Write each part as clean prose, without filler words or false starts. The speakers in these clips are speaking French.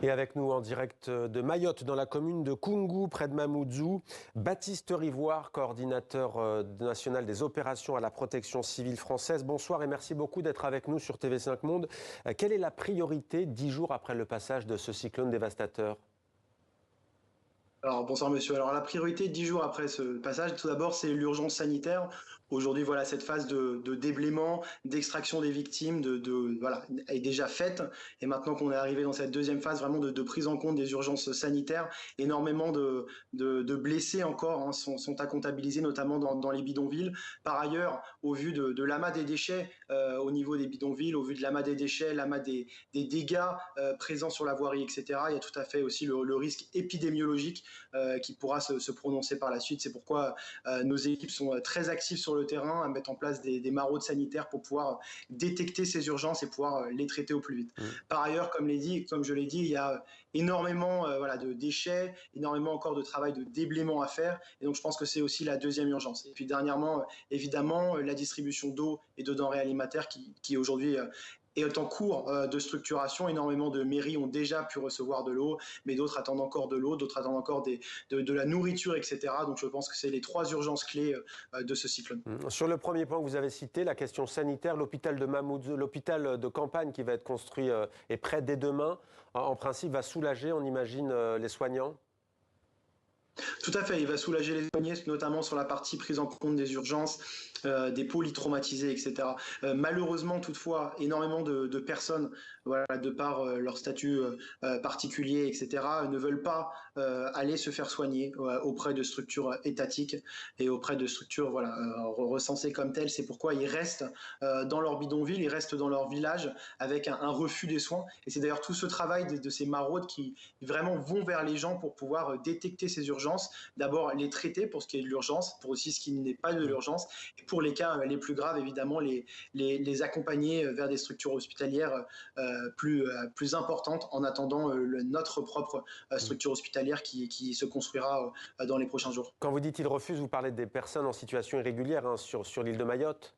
Et avec nous en direct de Mayotte, dans la commune de Koungou, près de Mamoudzou, Baptiste Rivoire, coordinateur national des opérations à la protection civile française. Bonsoir et merci beaucoup d'être avec nous sur TV5 Monde. Quelle est la priorité 10 jours après le passage de ce cyclone dévastateur ? Alors bonsoir monsieur. Alors la priorité 10 jours après ce passage, tout d'abord c'est l'urgence sanitaire. Aujourd'hui voilà, cette phase de déblaiement, d'extraction des victimes, voilà, est déjà faite. Et maintenant qu'on est arrivé dans cette deuxième phase vraiment de prise en compte des urgences sanitaires, énormément de blessés encore sont à comptabiliser, notamment dans les bidonvilles. Par ailleurs, au vu de l'amas des déchets au niveau des bidonvilles, au vu de l'amas des déchets, l'amas des dégâts présents sur la voirie, etc., il y a tout à fait aussi le risque épidémiologique qui pourra se prononcer par la suite. C'est pourquoi nos équipes sont très actives sur le terrain à mettre en place des maraudes sanitaires pour pouvoir détecter ces urgences et pouvoir les traiter au plus vite. Par ailleurs, comme je l'ai dit, il y a énormément voilà, de déchets, énormément encore de travail de déblaiement à faire. Et donc, je pense que c'est aussi la deuxième urgence. Et puis, dernièrement, évidemment, la distribution d'eau et de denrées alimentaires qui aujourd'hui est en cours de structuration. Énormément de mairies ont déjà pu recevoir de l'eau, mais d'autres attendent encore de l'eau, d'autres attendent encore de la nourriture, etc. Donc je pense que c'est les trois urgences clés de ce cyclone. Sur le premier point que vous avez cité, la question sanitaire, l'hôpital de Mamoudzou, l'hôpital de campagne qui va être construit et prêt dès demain, en principe va soulager, on imagine, les soignants ? Tout à fait, il va soulager les soignés, notamment sur la partie prise en compte des urgences, des polytraumatisés, etc. Malheureusement, toutefois, énormément de personnes, voilà, de par leur statut particulier, etc., ne veulent pas aller se faire soigner auprès de structures étatiques et auprès de structures voilà, recensées comme telles. C'est pourquoi ils restent dans leur bidonville, ils restent dans leur village avec un refus des soins. Et c'est d'ailleurs tout ce travail de ces maraudes qui vraiment vont vers les gens pour pouvoir détecter ces urgences. D'abord les pour ce qui est de l'urgence, pour aussi ce qui n'est pas de l'urgence, et pour les cas les plus graves, évidemment, les accompagner vers des structures hospitalières plus importantes en attendant notre propre structure hospitalière qui se construira dans les prochains jours. Quand vous dites qu'ils refusent, vous parlez des personnes en situation irrégulière sur l'île de Mayotte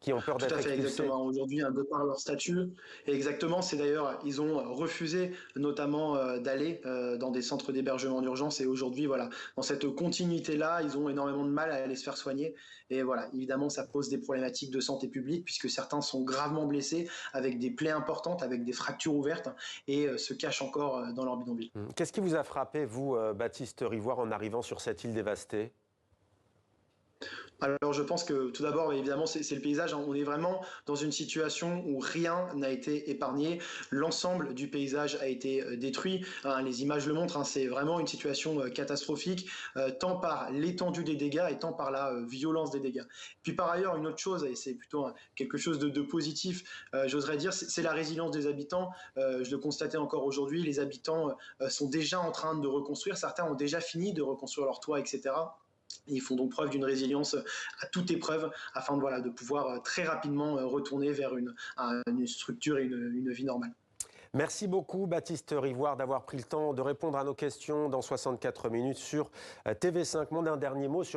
qui ont peur Tout d'être à fait, expulsés. exactement. Aujourd'hui, de par leur statut, et exactement, c'est d'ailleurs, ils ont refusé notamment d'aller dans des centres d'hébergement d'urgence. Et aujourd'hui, voilà, dans cette continuité-là, ils ont énormément de mal à aller se faire soigner. Et voilà, évidemment, ça pose des problématiques de santé publique puisque certains sont gravement blessés, avec des plaies importantes, avec des fractures ouvertes et se cachent encore dans leur bidonville. Qu'est-ce qui vous a frappé, vous, Baptiste Rivoire, en arrivant sur cette île dévastée ? Alors je pense que tout d'abord, évidemment, c'est le paysage. On est vraiment dans une situation où rien n'a été épargné. L'ensemble du paysage a été détruit. Les images le montrent. C'est vraiment une situation catastrophique, tant par l'étendue des dégâts et tant par la violence des dégâts. Puis par ailleurs, une autre chose, et c'est plutôt quelque chose de positif, j'oserais dire, c'est la résilience des habitants. Je le constatais encore aujourd'hui, les habitants sont déjà en train de reconstruire. Certains ont déjà fini de reconstruire leur toit, etc. Ils font donc preuve d'une résilience à toute épreuve afin voilà, de pouvoir très rapidement retourner vers une structure et une vie normale. Merci beaucoup, Baptiste Rivoire, d'avoir pris le temps de répondre à nos questions dans 64 minutes sur TV5 Monde. Un dernier mot sur